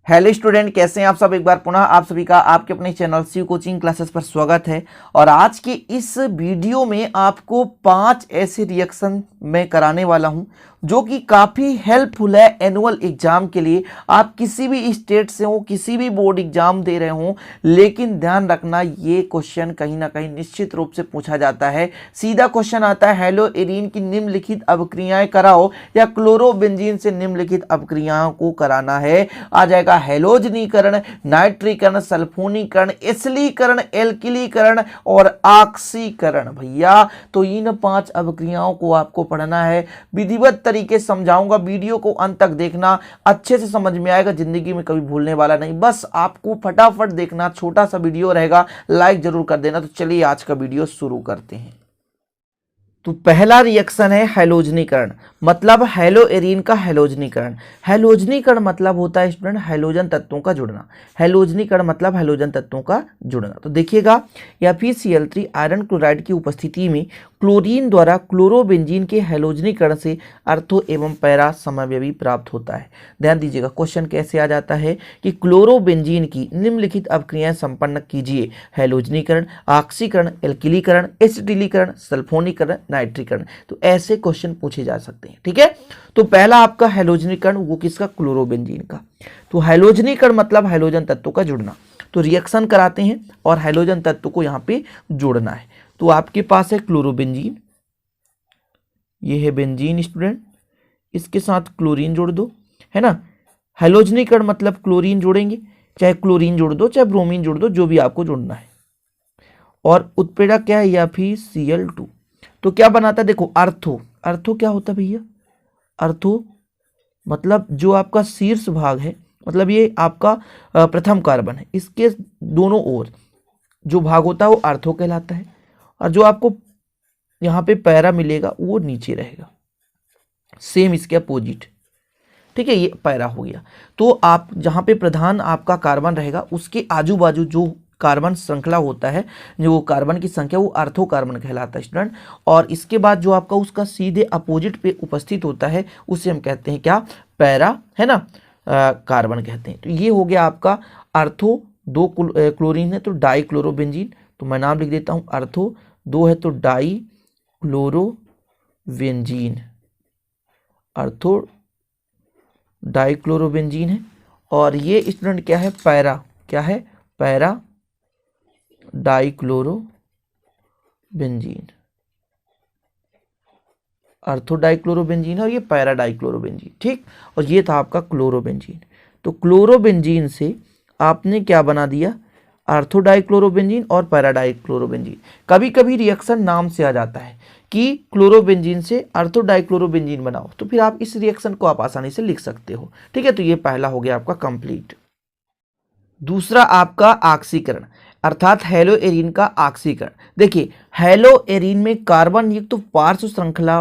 Hello student, कैसे हैं आप सब। एक बार पुनः आप सभी का आपके अपने चैनल शिव कोचिंग क्लासेस पर स्वागत है। और आज के इस वीडियो में आपको 5 ऐसे रिएक्शन मैं कराने वाला हूं जो कि काफ़ी हेल्पफुल है एनुअल एग्जाम के लिए। आप किसी भी स्टेट से हो, किसी भी बोर्ड एग्जाम दे रहे हो, लेकिन ध्यान रखना ये क्वेश्चन कहीं ना कहीं निश्चित रूप से पूछा जाता है। सीधा क्वेश्चन आता है, हेलो एरीन की निम्नलिखित अभिक्रियाएं कराओ या क्लोरोबेंजीन से निम्नलिखित अभिक्रियाओं को कराना है। आ जाएगा हैलोजनीकरण, नाइट्रीकरण, सल्फोनीकरण, एसिलीकरण, एल्किलीकरण और ऑक्सीकरण। भैया तो इन 5 अभिक्रियाओं को आपको पढ़ना है। विधिवत तरीके से समझाऊंगा, वीडियो को अंत तक देखना, अच्छे से समझ में आएगा, जिंदगी में कभी भूलने वाला नहीं। बस आपको फटाफट देखना, छोटा सा वीडियो रहेगा, लाइक जरूर कर देना। तो चलिए आज का वीडियो शुरू करते हैं। तो पहला रिएक्शन है हैलोजनीकरण, मतलब हेलो एरीन का हैलोजनीकरण। हैलोजनीकरण मतलब होता है स्टूडेंट हैलोजन तत्वों का जुड़ना। हैलोजनीकरण मतलब हैलोजन तत्वों का जुड़ना। तो देखिएगा, FeCl3 आयरन क्लोराइड की उपस्थिति में क्लोरीन द्वारा क्लोरोबेंजीन के हैलोजनीकरण से अर्थो एवं पैरा समव्यवी प्राप्त होता है। ध्यान दीजिएगा, क्वेश्चन कैसे आ जाता है कि क्लोरोबेंजीन की निम्नलिखित अभिक्रियाएं संपन्न कीजिए। हैलोजनीकरण, ऑक्सीकरण, एल्किलीकरण, एसिटिलीकरण, सल्फोनीकरण, नाइट्रीकरण। तो ऐसे क्वेश्चन पूछे जा सकते हैं। ठीक है, तो पहला आपका हैलोजनीकरण, वो किसका? क्लोरोबेंजीन का। तो हैलोजनीकरण मतलब हैलोजन तत्वों का जुड़ना। तो रिएक्शन कराते हैं और हैलोजन तत्व को यहां पे जोड़ना है। तो आपके पास है क्लोरोबेंजीन, ये है बेंजीन स्टूडेंट, इसके साथ क्लोरीन जोड़ दो, है ना। हैलोजनीकरण मतलब क्लोरीन जोड़ेंगे, चाहे क्लोरीन जोड़ दो चाहे ब्रोमीन जोड़ दो, जो भी आपको जोड़ना है। और उत्प्रेरक क्या है? FeCl2। तो क्या बनाता है? देखो, अर्थो। अर्थो क्या होता है भैया? अर्थो मतलब जो आपका शीर्ष भाग है, मतलब ये आपका प्रथम कार्बन है, इसके दोनों ओर जो भाग होता है वो अर्थो कहलाता है। और जो आपको यहाँ पे पैरा मिलेगा वो नीचे रहेगा, सेम इसके अपोजिट। ठीक है, ये पैरा हो गया। तो आप जहाँ पे प्रधान आपका कार्बन रहेगा, उसके आजू बाजू जो कार्बन श्रृंखला होता है, जो कार्बन की संख्या, वो अर्थो कार्बन कहलाता है स्टूडेंट। और इसके बाद जो आपका उसका सीधे अपोजिट पे उपस्थित होता है, उसे हम कहते हैं क्या? पैरा, है ना, कार्बन कहते हैं। तो ये हो गया आपका अर्थो। 2 क्लोरीन है तो डाई क्लोरोबेंजीन। तो मैं नाम लिख देता हूँ अर्थो। 2 है तो डाई क्लोरोबेंजीन, अर्थो डाई क्लोरोबेंजीन है। और ये स्टूडेंट क्या है? पैरा। क्या है? पैरा डाई क्लोरोबेंजीन, अर्थो डाई क्लोरोबेंजीन है और ये पैरा डाई क्लोरोबेंजीन। ठीक, और ये था आपका क्लोरोबेंजीन। तो क्लोरोबेंजीन से आपने क्या बना दिया? अर्थो डाई क्लोरोबेंजीन और पैरा डाई क्लोरोबेंजीन। कभी कभी रिएक्शन नाम से आ जाता है कि क्लोरोबेंजीन से अर्थो डाई क्लोरोबेंजीन बनाओ, तो फिर आप इस रिएक्शन को आप आसानी से लिख सकते हो। ठीक है, तो ये पहला हो गया आपका कंप्लीट। दूसरा आपका ऑक्सीकरण, अर्थात हेलो एरीन का ऑक्सीकरण। देखिए, हेलो एरीन में कार्बन युक्त तो पार्श्व श्रृंखला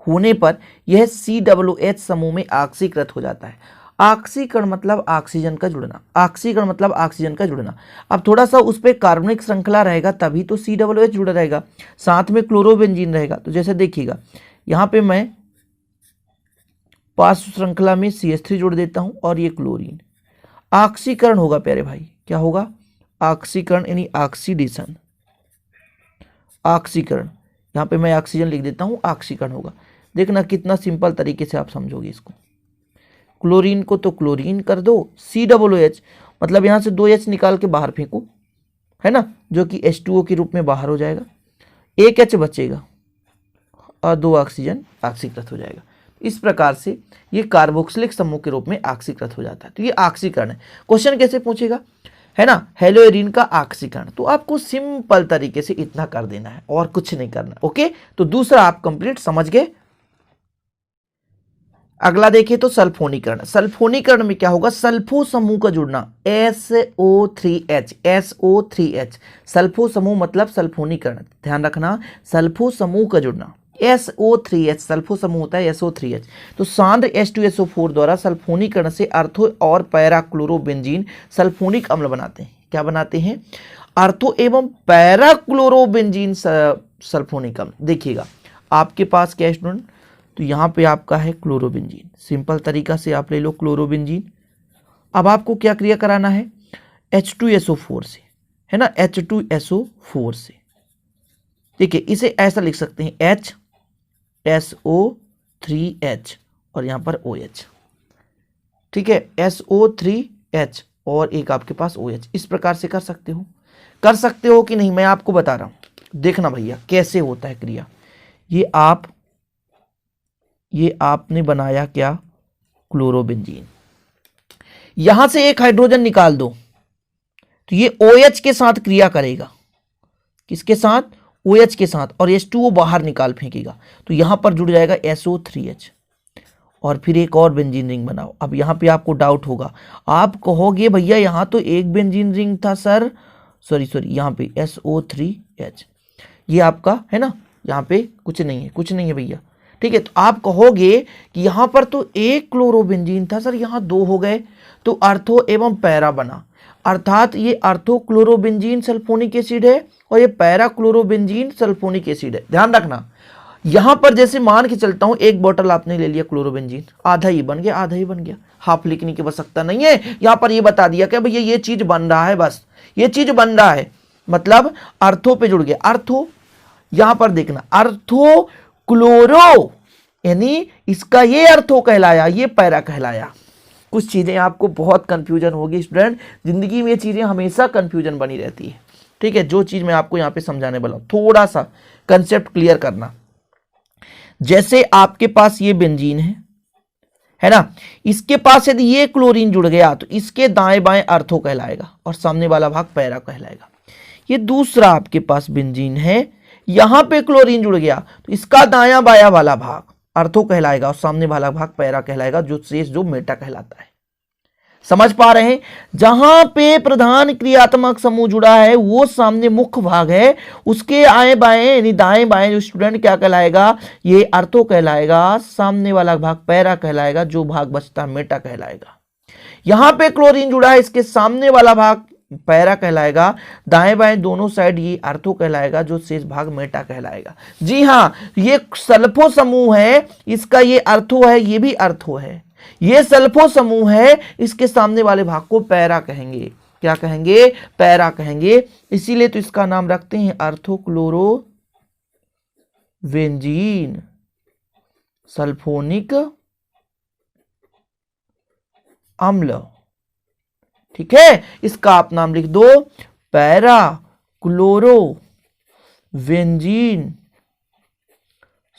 होने पर यह COOH समूह में ऑक्सीकृत हो जाता है। ऑक्सीकरण मतलब ऑक्सीजन का जुड़ना। ऑक्सीकरण मतलब ऑक्सीजन का जुड़ना। अब थोड़ा सा उस पर कार्बनिक श्रृंखला रहेगा तभी तो COOH जुड़ा रहेगा, साथ में क्लोरोबेंजीन रहेगा। तो जैसे देखिएगा, यहाँ पे मैं पार्श्व श्रृंखला में CH3 जोड़ देता हूँ और ये क्लोरीन। ऑक्सीकरण होगा प्यारे भाई, क्या होगा? ऑक्सीकरण यानी ऑक्सीडेशन। ऑक्सीकरण, यहाँ पे मैं ऑक्सीजन लिख देता हूँ, ऑक्सीकरण होगा। देखना कितना सिंपल तरीके से आप समझोगे इसको। क्लोरीन को तो क्लोरीन कर दो, COOH मतलब यहाँ से 2 H निकाल के बाहर फेंको, है ना, जो कि H2O के रूप में बाहर हो जाएगा। 1 H बचेगा और 2 ऑक्सीजन ऑक्सीकृत हो जाएगा। इस प्रकार से ये कार्बोक्सिलिक समूह के रूप में ऑक्सीकृत हो जाता है। तो ये ऑक्सीकरण है। क्वेश्चन कैसे पूछेगा, है ना, हेलो एरीन का ऑक्सीकरण। तो आपको सिंपल तरीके से इतना कर देना है और कुछ नहीं करना। ओके, तो दूसरा आप कंप्लीट समझ गए। अगला देखिए तो सल्फोनीकरण। सल्फोनीकरण में क्या होगा? सल्फो समूह का जुड़ना, SO3H। SO3H सल्फो समूह मतलब सल्फोनीकरण। ध्यान रखना, सल्फो समूह का जुड़ना, SO3H सल्फो समूह होता है SO3H। तो सांद्र H2SO4 द्वारा सल्फोनीकरण से अर्थो और पैरा क्लोरोबेंजीन सल्फोनिक अम्ल बनाते हैं। क्या बनाते हैं? अर्थो एवं पैरा क्लोरोबेंजीन सल्फोनिक अम्ल। देखिएगा, आपके पास क्या स्टूडेंट? तो यहाँ पे आपका है क्लोरोबेंजीन। सिंपल तरीका से आप ले लो क्लोरोबेंजीन, अब आपको क्या क्रिया कराना है, H2SO4 से, है ना, H2SO4 से। देखिए इसे ऐसा लिख सकते हैं HSO3H और यहां पर OH, ठीक है, SO3H और एक आपके पास OH। इस प्रकार से कर सकते हो कि नहीं, मैं आपको बता रहा हूं, देखना भैया कैसे होता है क्रिया। ये आपने बनाया क्या, क्लोरोबेंजीन, यहां से एक हाइड्रोजन निकाल दो तो ये OH के साथ क्रिया करेगा, किसके साथ, OH के साथ, और H2O बाहर निकाल फेंकेगा, तो यहां पर जुड़ जाएगा SO3H और फिर एक और बेंजीन रिंग बनाओ। अब यहां पे आपको डाउट होगा, आप कहोगे भैया यहां तो एक बेंजीन रिंग था सर, सॉरी यहां पे SO3H, ये आपका है ना, यहां पे कुछ नहीं है भैया, ठीक है। तो आप कहोगे कि यहां पर तो एक क्लोरोबेंजीन था सर, यहां दो हो गए, तो अर्थो एवं पैरा बना, अर्थात ये अर्थो क्लोरोबेंजीन सल्फोनिक एसिड है और ये पैरा क्लोरोबेंजीन सल्फोनिक एसिड है। ध्यान रखना, यहां पर जैसे मान के चलता हूं, एक बोतल आपने ले लिया क्लोरोबेंजीन, आधा ही बन गया, हाफ लिखने की आवश्यकता नहीं है, यहां पर ये बता दिया कि भैया ये चीज बन रहा है, बस ये चीज बन रहा है, मतलब अर्थो पे जुड़ गया, अर्थो, यहां पर देखना अर्थो क्लोरो, यानी इसका ये अर्थो कहलाया, ये पैरा कहलाया। कुछ चीजें आपको बहुत कंफ्यूजन होगी स्टूडेंट, जिंदगी में ये चीजें हमेशा कंफ्यूजन बनी रहती है, ठीक है। जो चीज मैं आपको यहां पे समझाने वाला हूं, थोड़ा सा कंसेप्ट क्लियर करना। जैसे आपके पास ये बेंजीन है ना, इसके पास यदि ये क्लोरीन जुड़ गया तो इसके दाएं बाएं अर्थो कहलाएगा और सामने वाला भाग पैरा कहलाएगा। ये दूसरा आपके पास बेंजीन है, यहां पे क्लोरीन जुड़ गया तो इसका दायां बायां वाला भाग अर्थो कहलाएगा और सामने वाला भाग पैरा कहलाएगा, जो शेष जो मेटा कहलाता है। समझ पा रहे हैं, जहां पे प्रधान क्रियात्मक समूह जुड़ा है वो सामने मुख्य भाग है, उसके आए बाएं यानी दाएं बाएं जो स्टूडेंट क्या कहलाएगा, ये अर्थो कहलाएगा, सामने वाला भाग पैरा कहलाएगा, जो भाग बचता मेटा कहलाएगा। यहां पे क्लोरीन जुड़ा है, इसके सामने वाला भाग पैरा कहलाएगा, दाएं बाएं दोनों साइड ये अर्थो कहलाएगा, जो शेष भाग मेटा कहलाएगा। जी हां, ये सल्फो समूह है, इसका ये अर्थो है, ये भी अर्थो है, ये सल्फो समूह है, इसके सामने वाले भाग को पैरा कहेंगे। क्या कहेंगे, पैरा कहेंगे, इसीलिए तो इसका नाम रखते हैं अर्थोक्लोरोबेंजीन सल्फोनिक अम्ल, ठीक है। इसका आप नाम लिख दो पैरा क्लोरोबेंजीन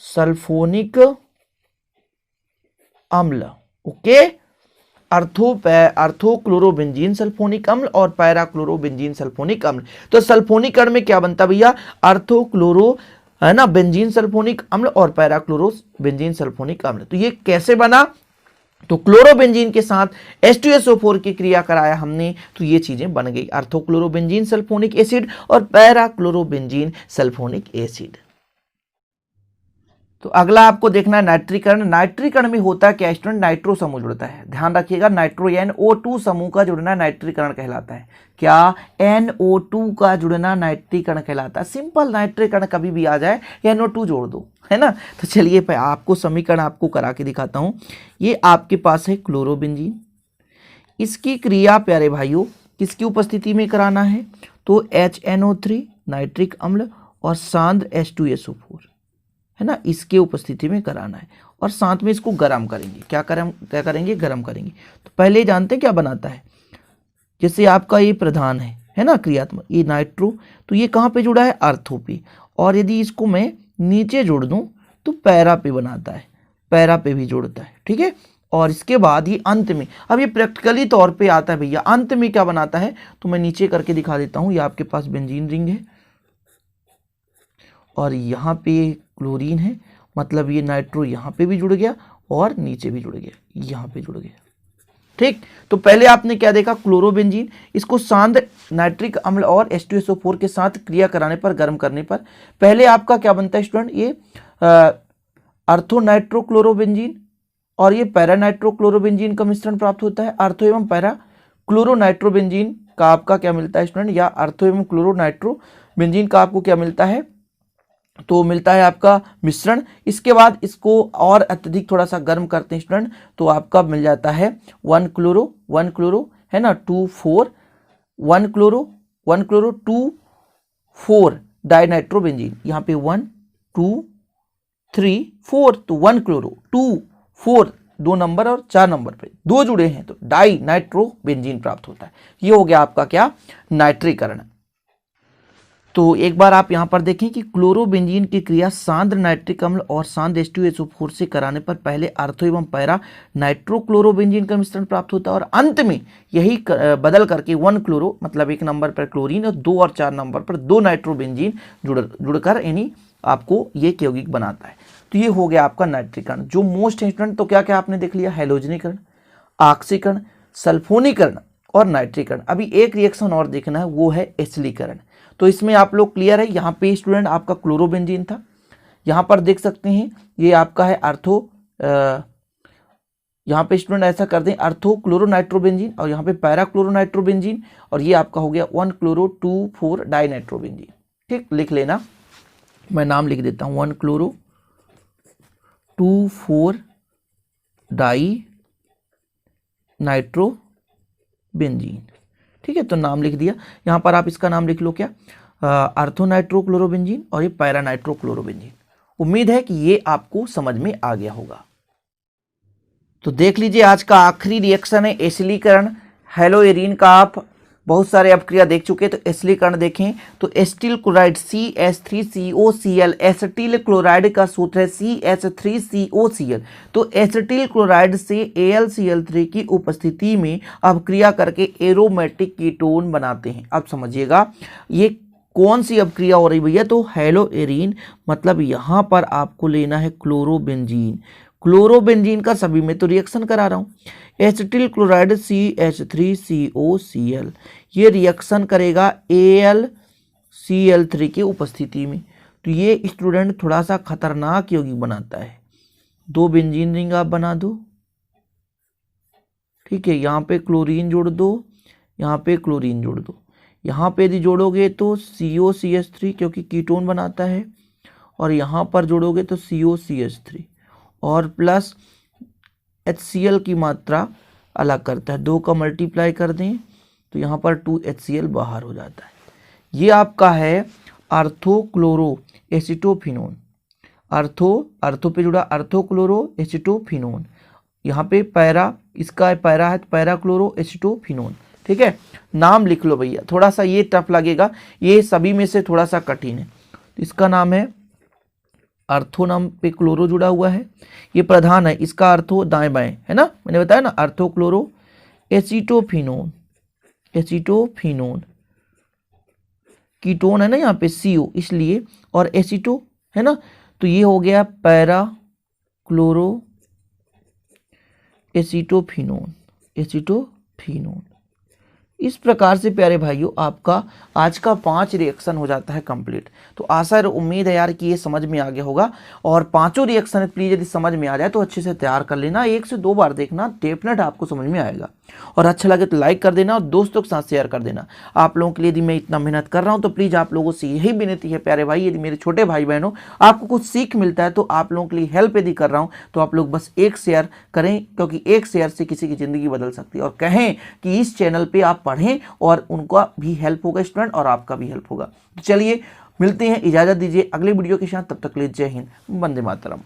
सल्फोनिक अम्ल, ओके। अर्थो क्लोरोबेंजीन सल्फोनिक अम्ल और पैरा क्लोरोबेंजीन सल्फोनिक अम्ल। तो सल्फोनिक अम्ल में क्या बनता भैया, अर्थो क्लोरो, है ना, बेंजीन सल्फोनिक अम्ल और पैरा क्लोरोबेंजीन सल्फोनिक अम्ल। तो ये कैसे बना, तो क्लोरोबेंजीन के साथ H2SO4 की क्रिया कराया हमने, तो ये चीजें बन गई, अर्थो क्लोरोबेंजीन सल्फोनिक एसिड और पैरा क्लोरोबेंजीन सल्फोनिक एसिड। तो अगला आपको देखना है नाइट्रीकरण। नाइट्रीकरण में होता है क्या स्टूडेंट, नाइट्रो समूह जुड़ता है, ध्यान रखिएगा, नाइट्रो NO2 समूह का जुड़ना नाइट्रीकरण कहलाता है। क्या, NO2 का जुड़ना नाइट्रीकरण कहलाता है। सिंपल नाइट्रीकरण कभी भी आ जाए NO2 जोड़ दो, है ना। तो चलिए आपको समीकरण आपको करा के दिखाता हूं। ये आपके पास है क्लोरोबेंजीन, इसकी क्रिया प्यारे भाइयों किसकी उपस्थिति में कराना है, तो HNO3 नाइट्रिक अम्ल और सांद्र H2SO4, है ना, इसके उपस्थिति में कराना है और साथ में इसको गर्म करेंगे। क्या करेंगे, गर्म करेंगे। तो पहले जानते हैं क्या बनाता है, जैसे आपका ये प्रधान है ना, क्रियात्मक, ये नाइट्रो, तो ये कहाँ पे जुड़ा है, अर्थो पे, और यदि इसको मैं नीचे जोड़ दूं तो पैरा पे बनाता है, पैरा पे भी जोड़ता है, ठीक है। और इसके बाद ये अंत में, अब ये प्रैक्टिकली तौर पे आता है भैया, अंत में क्या बनाता है, तो मैं नीचे करके दिखा देता हूं। ये आपके पास बेंजीन रिंग है और यहाँ पे क्लोरीन है, मतलब ये नाइट्रो यहाँ पे भी जुड़ गया और नीचे भी जुड़ गया, यहाँ पे जुड़ गया, ठीक। तो पहले आपने क्या देखा, क्लोरोबेंजीन, इसको सांद्र नाइट्रिक अम्ल और H2SO4 के साथ क्रिया कराने पर, गर्म करने पर पहले आपका क्या बनता है स्टूडेंट, ये अर्थो नाइट्रोक्लोरोबेंजीन और ये पैरा नाइट्रोक्लोरोबेंजीन का मिश्रण प्राप्त होता है। अर्थो एवं पैरा क्लोरो नाइट्रोबेंजीन का आपका क्या मिलता है स्टूडेंट, या अर्थो एवं क्लोरो नाइट्रोबेंजीन का आपको क्या मिलता है, तो मिलता है आपका मिश्रण। इसके बाद इसको और अत्यधिक थोड़ा सा गर्म करते हैं स्टूडेंट, तो आपका मिल जाता है 1 क्लोरो है ना, 2 4 1 क्लोरो 2 4 डाइनाइट्रोबेंजीन। यहाँ पे 1 2 3 4, तो 1 क्लोरो 2 4 2 नंबर और 4 नंबर पे 2 जुड़े हैं तो डाई नाइट्रोबेंजीन प्राप्त होता है। ये हो गया आपका क्या, नाइट्रीकरण। तो एक बार आप यहां पर देखें कि क्लोरोबेंजीन की क्रिया सांद्र नाइट्रिक अम्ल और सांद्र H2SO4 से कराने पर पहले आर्थो एवं पैरा नाइट्रोक्लोरोबेंजीन का मिश्रण प्राप्त होता है और अंत में यही बदल करके 1 क्लोरो मतलब 1 नंबर पर क्लोरीन और 2 और 4 नंबर पर 2 नाइट्रोबेंजीन जुड़कर यानी आपको ये यौगिक बनाता है। तो ये हो गया आपका नाइट्रीकरण। जो मोस्ट इंपॉर्टेंट, तो क्या क्या आपने देख लिया, हैलोजनीकरण, ऑक्सीकरण, सल्फोनीकरण और नाइट्रीकरण। अभी एक रिएक्शन और देखना है, वो है एसिलीकरण। तो इसमें आप लोग क्लियर है। यहाँ पे स्टूडेंट आपका क्लोरोबेंजीन था, यहाँ पर देख सकते हैं ये आपका है आर्थो, यहाँ पे स्टूडेंट ऐसा कर दें आर्थो क्लोरोनाइट्रोबेंजीन और यहाँ पे पैरा क्लोरोनाइट्रोबेंजीन और ये आपका हो गया 1 क्लोरो 2 4 डाइनाइट्रोबेंजीन। ठीक, लिख लेना, मैं नाम लिख देता हूँ 1 क्लोरो 2 4 डाई नाइट्रोबेंजीन। ठीक है, तो नाम लिख दिया। यहाँ पर आप इसका नाम लिख लो क्या, आर्थोनाइट्रोक्लोरोबेंजीन और ये पैरानाइट्रोक्लोरोबेंजीन। उम्मीद है कि ये आपको समझ में आ गया होगा। तो देख लीजिए आज का आखिरी रिएक्शन है एसिलीकरण। हेलोएरीन का आप बहुत सारे अपक्रिया देख चुके हैं, तो एसिलीकरण देखें तो acetyl chloride CH3COCl, acetyl chloride का सूत्र है CH3COCl। तो एसिटिल क्लोराइड से AlCl3 की उपस्थिति में अपक्रिया करके एरोमेटिक कीटोन बनाते हैं। अब समझिएगा ये कौन सी अपक्रिया हो रही भैया, तो हेलोएरीन मतलब यहाँ पर आपको लेना है क्लोरोबेंजीन। क्लोरोबेंजीन का सभी में तो रिएक्शन करा रहा हूँ। एसिटिल क्लोराइड CH3COCl ये रिएक्शन करेगा AlCl3 की उपस्थिति में। तो ये स्टूडेंट थोड़ा सा खतरनाक यौगिक बनाता है। 2 बेंजीन रिंग आप बना दो, ठीक है, यहाँ पे क्लोरीन जोड़ दो, यहाँ पे क्लोरीन जोड़ दो, यहाँ पे यदि जोड़ोगे तो COCH3 क्योंकि कीटोन बनाता है, और यहाँ पर जोड़ोगे तो COCH3 और प्लस HCl की मात्रा अलग करता है। 2 का मल्टीप्लाई कर दें तो यहाँ पर 2 HCl बाहर हो जाता है। ये आपका है आर्थोक्लोरो एसिटोफिनोन। आर्थो पे जुड़ा आर्थोक्लोरो एसिटोफिनोन। यहाँ पे पैरा, इसका पैरा है पैरा क्लोरो एसिटोफिनोन। ठीक है, नाम लिख लो भैया, थोड़ा सा ये टफ लगेगा, ये सभी में से थोड़ा सा कठिन है। तो इसका नाम है आर्थो, नाम पे क्लोरो जुड़ा हुआ है, ये प्रधान है, इसका आर्थो दाएं बाएं है ना, मैंने बताया ना, आर्थोक्लोरो एसिटोफिनोन। एसिटोफिनोन कीटोन है ना यहाँ पे CO इसलिए, और एसिटो है ना, तो ये हो गया पैरा क्लोरो एसिटोफिनोन। इस प्रकार से प्यारे भाइयों आपका आज का 5 रिएक्शन हो जाता है कंप्लीट। तो आशा और उम्मीद है यार कि ये समझ में आ गया होगा, और 5 रिएक्शन प्लीज यदि समझ में आ जाए तो अच्छे से तैयार कर लेना, 1 से 2 बार देखना, डेफिनेट आपको समझ में आएगा। और अच्छा लगे तो लाइक कर देना और दोस्तों के साथ शेयर कर देना। आप लोगों के लिए यदि मैं इतना मेहनत कर रहा हूँ तो प्लीज़ आप लोगों से यही विनती है प्यारे भाई, यदि मेरे छोटे भाई बहनों आपको कुछ सीख मिलता है तो आप लोगों के लिए हेल्प यदि कर रहा हूँ तो आप लोग बस एक शेयर करें, क्योंकि एक शेयर से किसी की ज़िंदगी बदल सकती है। और कहें कि इस चैनल पर आप पढ़ें और उनका भी हेल्प होगा स्टूडेंट, और आपका भी हेल्प होगा। तो चलिए मिलते हैं, इजाज़त दीजिए अगले वीडियो के साथ, तब तक के लिए जय हिंद, वंदे मातरम।